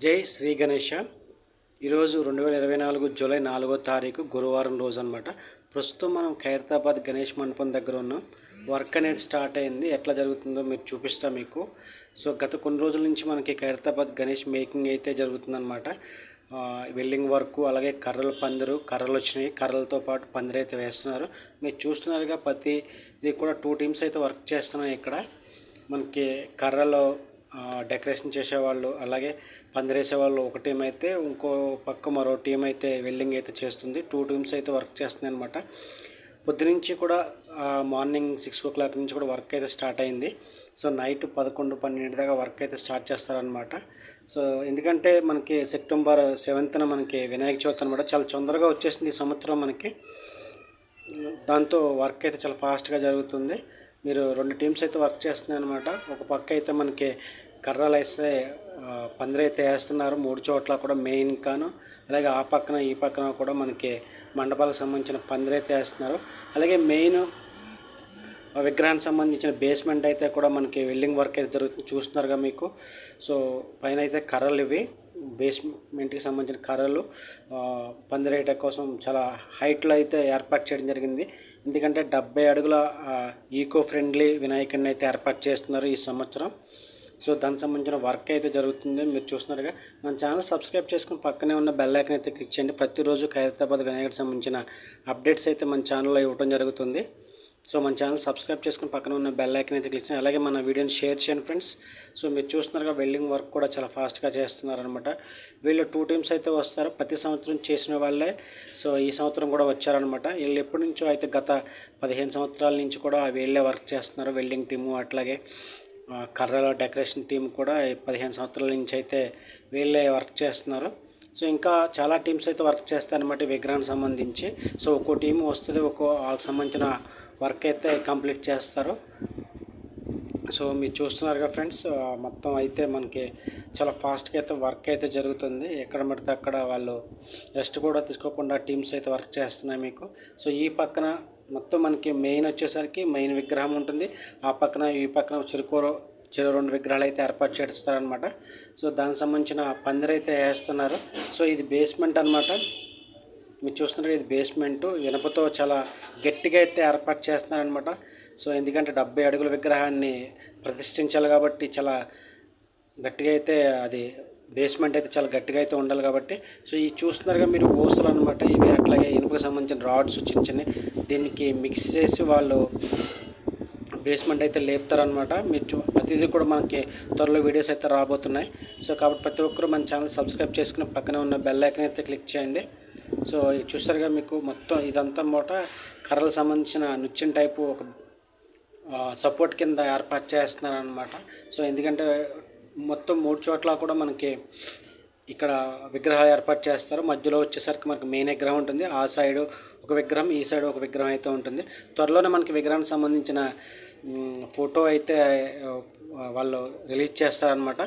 జై శ్రీ గణేష. ఈరోజు 2024 జూలై 4వ తారీఖు గురువారం రోజు అనమాట. ప్రస్తుతం మనం ఖైరతాబాద్ గణేష్ మండపం దగ్గర ఉన్నాం. వర్క్ అనేది స్టార్ట్ అయింది. ఎట్లా జరుగుతుందో మీరు చూపిస్తా మీకు. సో గత కొన్ని రోజుల నుంచి మనకి ఖైరతాబాద్ గణేష్ మేకింగ్ అయితే జరుగుతుందన్నమాట. వెల్డింగ్ వర్క్, అలాగే కర్రల పందిరు, కర్రలు వచ్చినాయి. కర్రలతో పాటు పందిరు అయితే వేస్తున్నారు. మీరు చూస్తున్నారుగా, ప్రతి ఇది కూడా 2 టీమ్స్ అయితే వర్క్ చేస్తున్నాయి. ఇక్కడ మనకి కర్రలో డెకరేషన్ చేసేవాళ్ళు, అలాగే పందిరేసేవాళ్ళు ఒక టీం అయితే, ఇంకో పక్క మరో టీం అయితే వెల్డింగ్ అయితే చేస్తుంది. 2 టీమ్స్ అయితే వర్క్ చేస్తున్నాయి అనమాట. పొద్దునుంచి కూడా మార్నింగ్ 6 o'clock నుంచి కూడా వర్క్ అయితే స్టార్ట్ అయింది. సో నైట్ 11-12 దాకా వర్క్ అయితే స్టార్ట్ చేస్తారనమాట. సో ఎందుకంటే మనకి సెప్టెంబర్ 7th మనకి వినాయక చవితి అనమాట. చాలా తొందరగా వచ్చేసింది ఈ సంవత్సరం మనకి. దాంతో వర్క్ అయితే చాలా ఫాస్ట్గా జరుగుతుంది. మీరు 2 టీమ్స్ అయితే వర్క్ చేస్తున్నాయి అనమాట. ఒక పక్క అయితే మనకి కర్రలు వేస్తే పందిరైతే వేస్తున్నారు 3 చోట్ల కూడా, మెయిన్ కాను, అలాగే ఆ పక్కన ఈ పక్కన కూడా మనకి మండపాలకు సంబంధించిన పందిరైతే వేస్తున్నారు. అలాగే మెయిన్ విగ్రహానికి సంబంధించిన బేస్మెంట్ అయితే కూడా మనకి వెల్డింగ్ వర్క్ అయితే జరుగుతుంది, చూస్తున్నారుగా మీకు. సో పైన అయితే కర్రలు ఇవి బేస్మెంట్కి సంబంధించిన కర్రలు పందిరేట కోసం చాలా హైట్లో అయితే ఏర్పాటు చేయడం జరిగింది. ఎందుకంటే 70 అడుగుల ఈకో ఫ్రెండ్లీ వినాయకుడిని అయితే ఏర్పాటు చేస్తున్నారు ఈ సంవత్సరం. సో దానికి సంబంధించిన వర్క్ అయితే జరుగుతుంది, మీరు చూస్తున్నారుగా. మన ఛానల్ సబ్స్క్రైబ్ చేసుకుని పక్కనే ఉన్న బెల్ ఐకాన్ అయితే క్లిక్ చేయండి. ప్రతిరోజు ఖైరతాబాద్ వినాయకుడికి సంబంధించిన అప్డేట్స్ అయితే మన ఛానల్లో ఇవ్వడం జరుగుతుంది. సో మన ఛానల్ సబ్స్క్రైబ్ చేసుకుని పక్కన ఉన్న బెల్ ఐకాన్ అయితే క్లిక్ చేయండి. అలాగే మన వీడియోని షేర్ చేయండి ఫ్రెండ్స్. సో మీరు చూస్తున్నారుగా, వెల్డింగ్ వర్క్ కూడా చాలా ఫాస్ట్గా చేస్తున్నారనమాట. వీళ్ళు 2 టీమ్స్ అయితే వస్తారు. ప్రతి సంవత్సరం చేసిన వాళ్ళే సో ఈ సంవత్సరం కూడా వచ్చారనమాట. వీళ్ళు ఎప్పటి నుంచో అయితే గత 15 సంవత్సరాల నుంచి కూడా వీళ్ళే వర్క్ చేస్తున్నారు. వెల్డింగ్ టీము, అట్లాగే కర్రల డెకరేషన్ టీం కూడా 15 సంవత్సరాల నుంచి అయితే వీళ్ళే వర్క్ చేస్తున్నారు. సో ఇంకా చాలా టీమ్స్ అయితే వర్క్ చేస్తారనమాట విగ్రహానికి సంబంధించి. సో ఒక్కో టీం వస్తుంది, వాళ్ళకి సంబంధించిన వర్క్ అయితే కంప్లీట్ చేస్తారు. సో మీరు చూస్తున్నారుగా ఫ్రెండ్స్, మొత్తం అయితే మనకి చాలా ఫాస్ట్గా అయితే వర్క్ అయితే జరుగుతుంది. ఎక్కడ పడితే అక్కడ వాళ్ళు రెస్ట్ కూడా తీసుకోకుండా టీమ్స్ అయితే వర్క్ చేస్తున్నాయి మీకు. సో ఈ పక్కన మొత్తం మనకి మెయిన్ వచ్చేసరికి మెయిన్ విగ్రహం ఉంటుంది. ఆ పక్కన ఈ పక్కన చెరో 2 విగ్రహాలు అయితే ఏర్పాటు చేస్తారనమాట. సో దానికి సంబంధించిన పందిరైతే వేస్తున్నారు. సో ఇది బేస్మెంట్ అనమాట. మీరు చూస్తున్నారు, ఇది బేస్మెంట్ ఇనుపతో చాలా గట్టిగా అయితే ఏర్పాటు చేస్తున్నారనమాట. సో ఎందుకంటే 70 అడుగుల విగ్రహాన్ని ప్రతిష్ఠించాలి కాబట్టి చాలా గట్టిగా అయితే అది బేస్మెంట్ అయితే చాలా గట్టిగా అయితే ఉండాలి కాబట్టి. సో ఈ చూస్తున్నారుగా మీరు ఓసులు అనమాట. ఇవి అట్లాగే ఇనుపకు సంబంధించిన రాడ్స్ చిన్న దీనికి మిక్స్ చేసి వాళ్ళు బేస్మెంట్ అయితే లేపుతారనమాట. మీరు ప్రతిదీ కూడా మనకి త్వరలో వీడియోస్ అయితే రాబోతున్నాయి. సో కాబట్టి ప్రతి ఒక్కరు మన ఛానల్ సబ్స్క్రైబ్ చేసుకుని పక్కనే ఉన్న బెల్ ఐకాన్ అయితే క్లిక్ చేయండి. సో చూస్తారుగా మీకు మొత్తం ఇదంతా మూట కర్రలకు సంబంధించిన నుచ్చిన టైపు ఒక సపోర్ట్ కింద ఏర్పాటు చేస్తున్నారనమాట. సో ఎందుకంటే మొత్తం 3 చోట్ల కూడా మనకి ఇక్కడ విగ్రహాలు ఏర్పాటు చేస్తారు. మధ్యలో వచ్చేసరికి మనకి మెయిన్ విగ్రహం ఉంటుంది. ఆ సైడు ఒక విగ్రహం, ఈ సైడ్ ఒక విగ్రహం అయితే ఉంటుంది. త్వరలోనే మనకి విగ్రహానికి సంబంధించిన ఫోటో అయితే వాళ్ళు రిలీజ్ చేస్తారనమాట.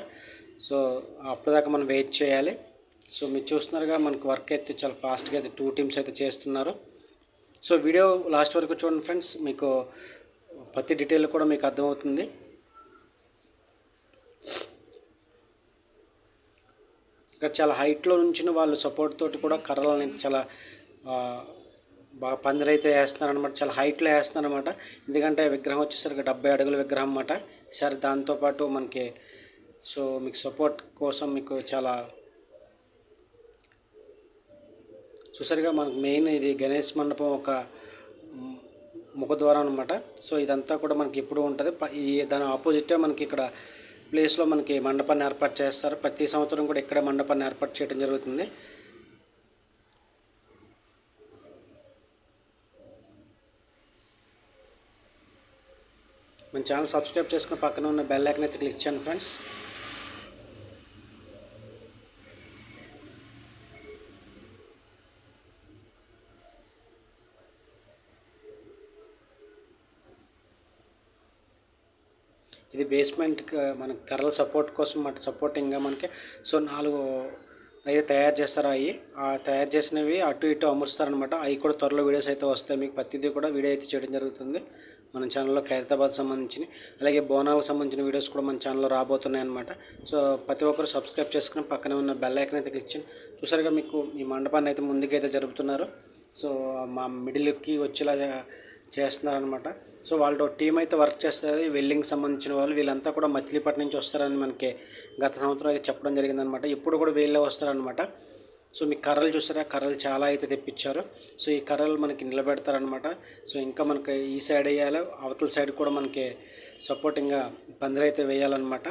సో అప్పటిదాకా మనం వెయిట్ చేయాలి. సో మీరు చూస్తున్నారుగా, మనకు వర్క్ అయితే చాలా ఫాస్ట్గా అయితే 2 టీమ్స్ అయితే చేస్తున్నారు. సో వీడియో లాస్ట్ వరకు చూడండి ఫ్రెండ్స్, మీకు ప్రతి డీటెయిల్ కూడా మీకు అర్థమవుతుంది. ఇక్కడ చాలా హైట్లో నుంచి వాళ్ళు సపోర్ట్ తోటి కూడా కర్రలని చాలా బాగా పందిరైతే వేస్తున్నారనమాట. చాలా హైట్లో వేస్తున్నారనమాట. ఎందుకంటే విగ్రహం వచ్చేసరికి 70 అడుగుల విగ్రహం అన్నమాట. సరే దాంతోపాటు మనకి సో మీకు సపోర్ట్ కోసం మీకు చాలా చూసారుగా, మనకు మెయిన్ ఇది గణేష్ మండపం ఒక ముఖద్వారం అనమాట. సో ఇదంతా కూడా మనకి ఎప్పుడు ఉంటుంది. దాని ఆపోజిటే మనకి ఇక్కడ ప్లేస్లో మనకి మండపాన్ని ఏర్పాటు చేస్తారు. ప్రతి సంవత్సరం కూడా ఇక్కడ మండపాన్ని ఏర్పాటు చేయడం జరుగుతుంది. మన ఛానల్ సబ్స్క్రైబ్ చేసుకుని పక్కన ఉన్న బెల్ ఐకాన్ అయితే క్లిక్ చేయండి ఫ్రెండ్స్. ఇది బేస్మెంట్ మనకి కర్రల సపోర్ట్ కోసం సపోర్టింగ్గా మనకి సో 4 అయితే తయారు చేస్తారు. ఆ తయారు చేసినవి అటు ఇటు అమరుస్తారనమాట. అవి కూడా త్వరలో వీడియోస్ అయితే వస్తాయి మీకు. ప్రతిదీ కూడా వీడియో అయితే చేయడం జరుగుతుంది. మన ఛానల్లో ఖైరతాబాద్ సంబంధించిన అలాగే బోనాలకు సంబంధించిన వీడియోస్ కూడా మన ఛానల్లో రాబోతున్నాయి అన్నమాట. సో ప్రతి ఒక్కరు సబ్స్క్రైబ్ చేసుకుని పక్కనే ఉన్న బెల్ ఐకాన్ అయితే క్లిక్ చేయండి. చూసారుగా మీకు ఈ మండపాన్ని అయితే ముందుకైతే జరుపుతున్నారు. సో మా మిడిల్కి వచ్చేలా చేస్తున్నారనమాట. సో వాళ్ళతో టీం అయితే వర్క్ చేస్తుంది, వెల్డింగ్ సంబంధించిన వాళ్ళు. వీళ్ళంతా కూడా మచిలీపట్నం నుంచి వస్తారని మనకి గత సంవత్సరం అయితే చెప్పడం జరిగిందనమాట. ఇప్పుడు కూడా వీళ్ళే వస్తారనమాట. సో మీకు కర్రలు చూస్తారా, కర్రలు చాలా అయితే తెప్పించారు. సో ఈ కర్రలు మనకి నిలబెడతారనమాట. సో ఇంకా మనకి ఈ సైడ్ వేయాలి, అవతల సైడ్ కూడా మనకి సపోర్టింగ్గా పందిరి అయితే వేయాలన్నమాట.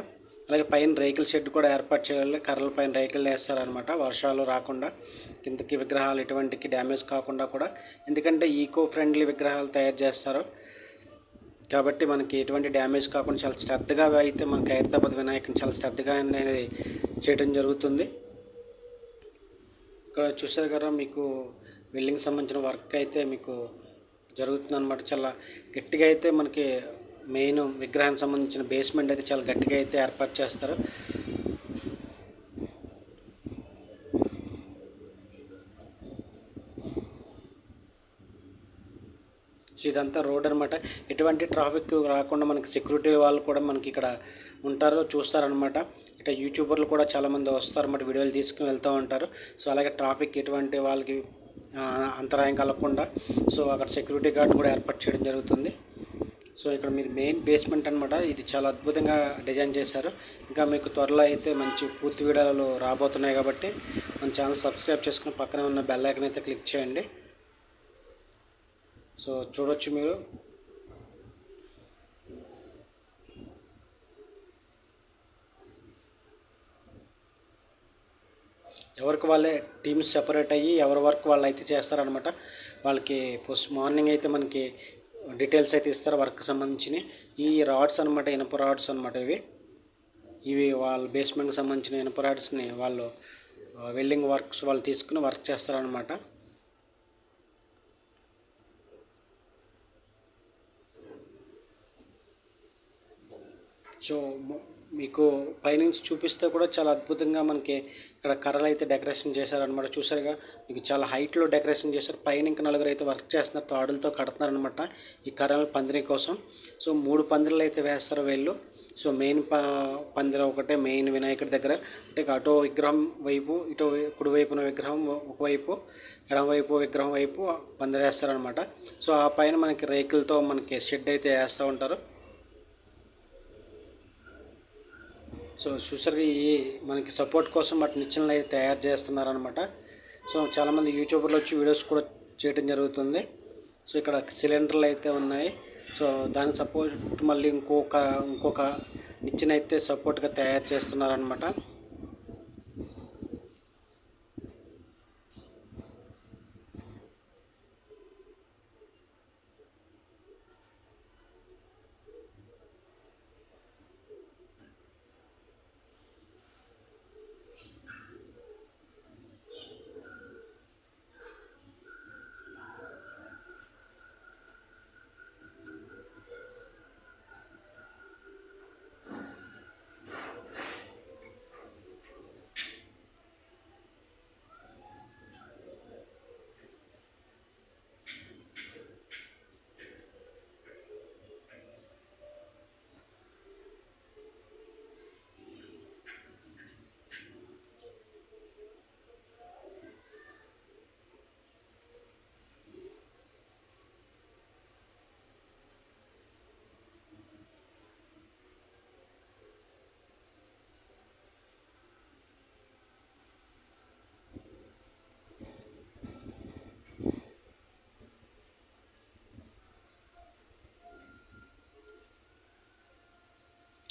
అలాగే పైన రేకుల షెడ్ కూడా ఏర్పాటు చేయాలి. కర్రల పైన రేకులు వేస్తారనమాట, వర్షాలు రాకుండా కిందకి విగ్రహాలు ఎటువంటికి డ్యామేజ్ కాకుండా కూడా. ఎందుకంటే ఈకో ఫ్రెండ్లీ విగ్రహాలు తయారు చేస్తారు కాబట్టి మనకి ఎటువంటి డ్యామేజ్ కాకుండా చాలా శ్రద్ధగా అయితే మన ఖైరతాబాద్ వినాయకుని చాలా శ్రద్ధగా అనేది చేయడం జరుగుతుంది. ఇక్కడ చూసారు కదా మీకు బిల్డింగ్ సంబంధించిన వర్క్ అయితే మీకు జరుగుతుందన్నమాట. చాలా గట్టిగా అయితే మనకి మెయిన్ విగ్రహానికి సంబంధించిన బేస్మెంట్ అయితే చాలా గట్టిగా అయితే ఏర్పాటు చేస్తారు. సో ఇదంతా రోడ్ అనమాట. ఎటువంటి ట్రాఫిక్ రాకుండా మనకి సెక్యూరిటీ వాళ్ళు కూడా మనకి ఇక్కడ ఉంటారు, చూస్తారనమాట. ఇట్లా యూట్యూబర్లు కూడా చాలామంది వస్తారన్నమాట, వీడియోలు తీసుకుని వెళ్తూ ఉంటారు. సో అలాగే ట్రాఫిక్ ఎటువంటి వాళ్ళకి అంతరాయం కలగకుండా సో అక్కడ సెక్యూరిటీ గార్డ్ కూడా ఏర్పాటు చేయడం జరుగుతుంది. సో ఇక్కడ మీరు మెయిన్ బేస్మెంట్ అనమాట. ఇది చాలా అద్భుతంగా డిజైన్ చేశారు. ఇంకా మీకు త్వరలో అయితే మంచి పూర్తి వీడియోలు రాబోతున్నాయి కాబట్టి మన ఛానల్ సబ్స్క్రైబ్ చేసుకుని పక్కనే ఉన్న బెల్ ఐకాన్ అయితే క్లిక్ చేయండి. సో చూడొచ్చు మీరు. ఎవరికి వాళ్ళే టీమ్స్ సెపరేట్ అయ్యి ఎవరి వర్క్ వాళ్ళు అయితే చేస్తారనమాట. వాళ్ళకి ఫస్ట్ మార్నింగ్ అయితే మనకి డీటెయిల్స్ అయితే ఇస్తారు వర్క్ సంబంధించినవి. ఈ రాడ్స్ అనమాట, ఇనుప రాడ్స్ అనమాట. ఇవి వాళ్ళ బేస్మెంట్కి సంబంధించిన ఇనుప రాడ్స్ని వాళ్ళు వెల్డింగ్ వర్క్స్ వాళ్ళు తీసుకుని వర్క్ చేస్తారనమాట. సో మీకు పైనుంచి చూపిస్తే కూడా చాలా అద్భుతంగా మనకి ఇక్కడ కర్రలు అయితే డెకరేషన్ చేశారనమాట. చూసారుగా మీకు చాలా హైట్లో డెకరేషన్ చేశారు. పైన ఇంకా నలుగురు అయితే వర్క్ చేస్తున్నారు, తాడులతో కడుతున్నారనమాట ఈ కర్రల పందిరి కోసం. సో 3 పందిరులు అయితే వేస్తారు వీళ్ళు. సో మెయిన్ పందిర ఒకటే మెయిన్ వినాయకుడి దగ్గర, అంటే అటో విగ్రహం వైపు ఇటో కుడివైపున విగ్రహం ఒకవైపు, ఎడమవైపు విగ్రహం వైపు పందిర వేస్తారనమాట. సో ఆ పైన మనకి రేకులతో మనకి షెడ్ అయితే వేస్తూ ఉంటారు. సో చూసారుగా ఈ మనకి సపోర్ట్ కోసం వాటి నిచ్చెనలు అయితే తయారు చేస్తున్నారనమాట. సో చాలామంది యూట్యూబర్లు వచ్చి వీడియోస్ కూడా చేయడం జరుగుతుంది. సో ఇక్కడ సిలిండర్లు అయితే ఉన్నాయి. సో దానికి సపోర్ట్ మళ్ళీ ఇంకొక నిచ్చెన అయితే సపోర్ట్గా తయారు చేస్తున్నారనమాట.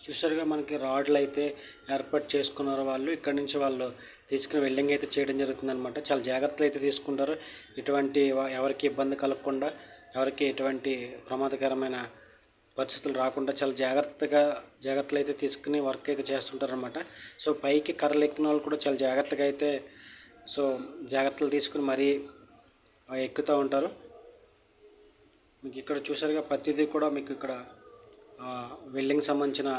చూసారుగా మనకి రాడ్లు అయితే ఏర్పాటు చేసుకున్నారు వాళ్ళు. ఇక్కడ నుంచి వాళ్ళు తీసుకుని వెల్డింగ్ అయితే చేయడం జరుగుతుంది అనమాట. చాలా జాగ్రత్తలు అయితే తీసుకుంటారు, ఎటువంటి ఎవరికి ఇబ్బంది కలగకుండా, ఎవరికి ఎటువంటి ప్రమాదకరమైన పరిస్థితులు రాకుండా చాలా జాగ్రత్తలు అయితే తీసుకుని వర్క్ అయితే చేస్తుంటారనమాట. సో పైకి కర్రలు ఎక్కిన వాళ్ళు కూడా చాలా జాగ్రత్తగా అయితే జాగ్రత్తలు తీసుకుని మరీ ఎక్కుతూ ఉంటారు. మీకు ఇక్కడ చూసారుగా ప్రతిదీ కూడా మీకు ఇక్కడ వెల్డింగ్ సంబంధించిన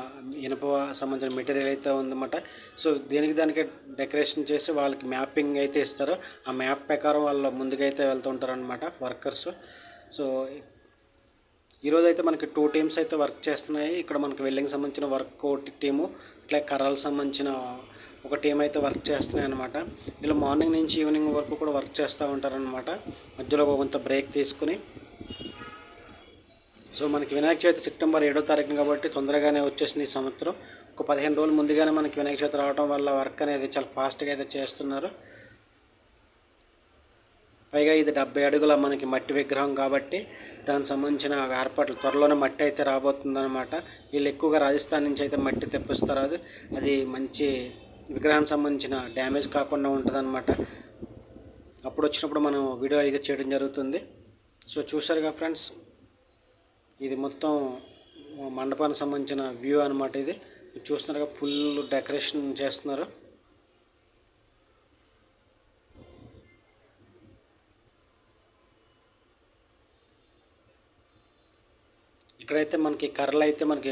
ఇనుప సంబంధించిన మెటీరియల్ అయితే ఉందన్నమాట. సో దానికి డెకరేషన్ చేసి వాళ్ళకి మ్యాపింగ్ అయితే ఇస్తారు. ఆ మ్యాప్ ప్రకారం వాళ్ళు ముందుకైతే వెళ్తూ ఉంటారనమాట వర్కర్స్. సో ఈరోజు అయితే మనకి 2 టీమ్స్ అయితే వర్క్ చేస్తున్నాయి. ఇక్కడ మనకి వెల్డింగ్ సంబంధించిన వర్క్ ఒకటి టీము, ఇట్లా కర్రలకు సంబంధించిన ఒక టీం అయితే వర్క్ చేస్తున్నాయి అనమాట. ఇలా మార్నింగ్ నుంచి ఈవినింగ్ వరకు కూడా వర్క్ చేస్తూ ఉంటారనమాట, మధ్యలో కొంత బ్రేక్ తీసుకుని. సో మనకి వినాయక చవితి సెప్టెంబర్ 7వ తారీఖున కాబట్టి తొందరగానే వచ్చేసింది ఈ సంవత్సరం. ఒక 15 రోజులు ముందుగానే మనకి వినాయక చవితి రావడం వల్ల వర్క్ అనేది చాలా ఫాస్ట్గా అయితే చేస్తున్నారు. పైగా ఇది 70 అడుగుల మనకి మట్టి విగ్రహం కాబట్టి దానికి సంబంధించిన ఏర్పాట్లు త్వరలోనే మట్టి అయితే రాబోతుందన్నమాట. వీళ్ళు ఎక్కువగా రాజస్థాన్ నుంచి అయితే మట్టి తెప్పిస్తారు. అది మంచి విగ్రహానికి సంబంధించిన డ్యామేజ్ కాకుండా ఉంటుందన్నమాట. అప్పుడు వచ్చినప్పుడు మనం వీడియో అయితే చేయడం జరుగుతుంది. సో చూసారుగా ఫ్రెండ్స్, ఇది మొత్తం మండపానికి సంబంధించిన వ్యూ అనమాట. ఇది చూస్తున్నారుగా, ఫుల్ డెకరేషన్ చేస్తున్నారు. ఇక్కడైతే మనకి కర్రలు అయితే మనకి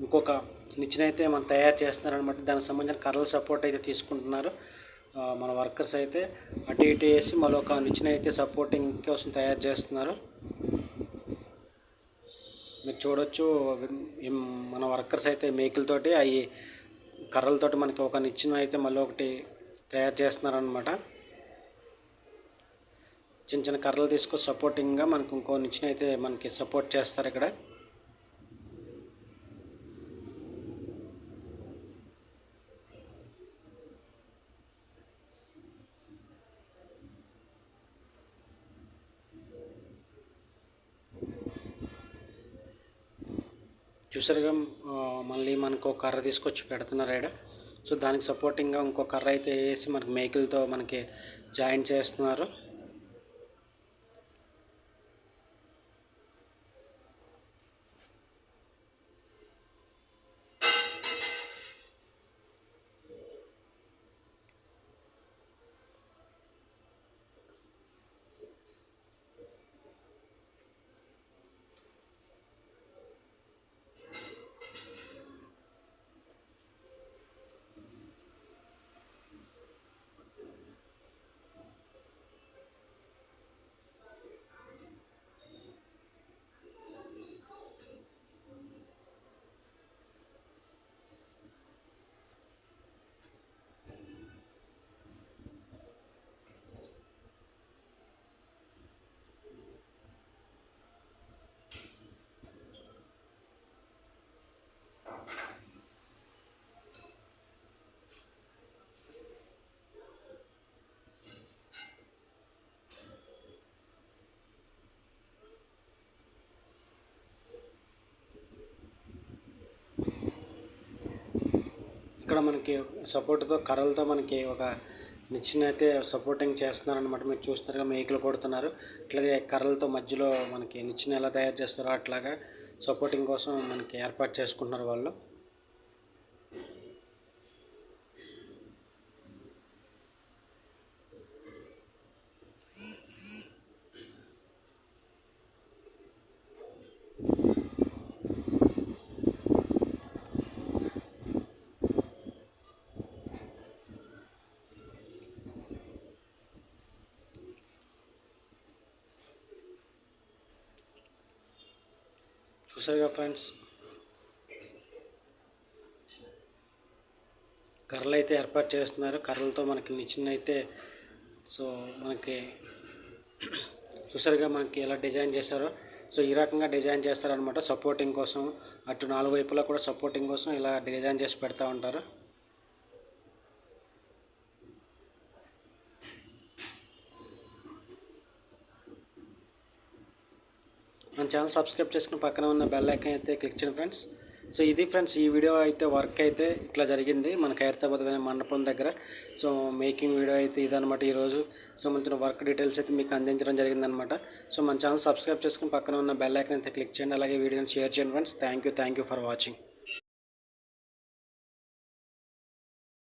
ఇంకొక నిచ్చెన అయితే మనం తయారు చేస్తున్నారనమాట. దానికి సంబంధించిన కర్రల సపోర్ట్ అయితే తీసుకుంటున్నారు మన వర్కర్స్ అయితే. అటు ఇటు వేసి మరొక నిచ్చెన అయితే సపోర్టింగ్ కోసం తయారు చేస్తున్నారు. మీరు చూడొచ్చు, మన వర్కర్స్ అయితే మేకులతోటి అవి కర్రలతోటి మనకి ఒక నిచ్చెన అయితే మళ్ళీ ఒకటి తయారు చేస్తున్నారనమాట. చిన్న చిన్న కర్రలు తీసుకొని సపోర్టింగ్గా మనకు ఇంకో నిచ్చెన అయితే మనకి సపోర్ట్ చేస్తారు ఇక్కడ. చూసారుగా, మళ్ళీ మనకు ఒక కర్ర తీసుకొచ్చి పెడుతున్నారు ఇక్కడ. సో దానికి సపోర్టింగ్గా ఇంకో కర్ర అయితే వేసి మనకి మేకులతో మనకి జాయింట్ చేస్తున్నారు. ఇక్కడ మనకి సపోర్ట్తో కర్రలతో మనకి ఒక నిచ్చెన అయితే సపోర్టింగ్ చేస్తున్నారనమాట. మీరు చూస్తున్నారుగా, మేకులు కొడుతున్నారు. ఇట్లాగే కర్రలతో మధ్యలో మనకి నిచ్చెన ఎలా తయారు చేస్తారో అట్లాగా సపోర్టింగ్ కోసం మనకి ఏర్పాటు చేసుకుంటున్నారు వాళ్ళు. చూసారుగా ఫ్రెండ్స్, కర్రలు అయితే ఏర్పాటు చేస్తున్నారు. కర్రలతో మనకి నిచ్చెన అయితే సో మనకి చూసారుగా మనకి ఎలా డిజైన్ చేశారో. సో ఈ రకంగా డిజైన్ చేస్తారనమాట సపోర్టింగ్ కోసం. అటు 4 వైపులా కూడా సపోర్టింగ్ కోసం ఇలా డిజైన్ చేసి పెడతా ఉంటారు. మన ఛానల్ సబ్స్క్రైబ్ చేసుకుని పక్కన ఉన్న బెల్ ఐకాన్ అయితే క్లిక్ చేయండి ఫ్రెండ్స్. సో ఇది ఫ్రెండ్స్, ఈ వీడియో అయితే వర్క్ అయితే ఇట్లా జరిగింది మన ఖైరతాబాద్ మండపం దగ్గర. సో మేకింగ్ వీడియో అయితే ఇదనమాట. ఈరోజు సంబంధించిన వర్క్ డీటెయిల్స్ అయితే మీకు అందించడం జరిగిందనమాట. సో మన ఛానల్ సబ్స్క్రైబ్ చేసుకుని పక్కన ఉన్న బెల్ ఐకాన్ అయితే క్లిక్ చేయండి. అలాగే వీడియోని షేర్ చేయండి friends. Thank you for watching.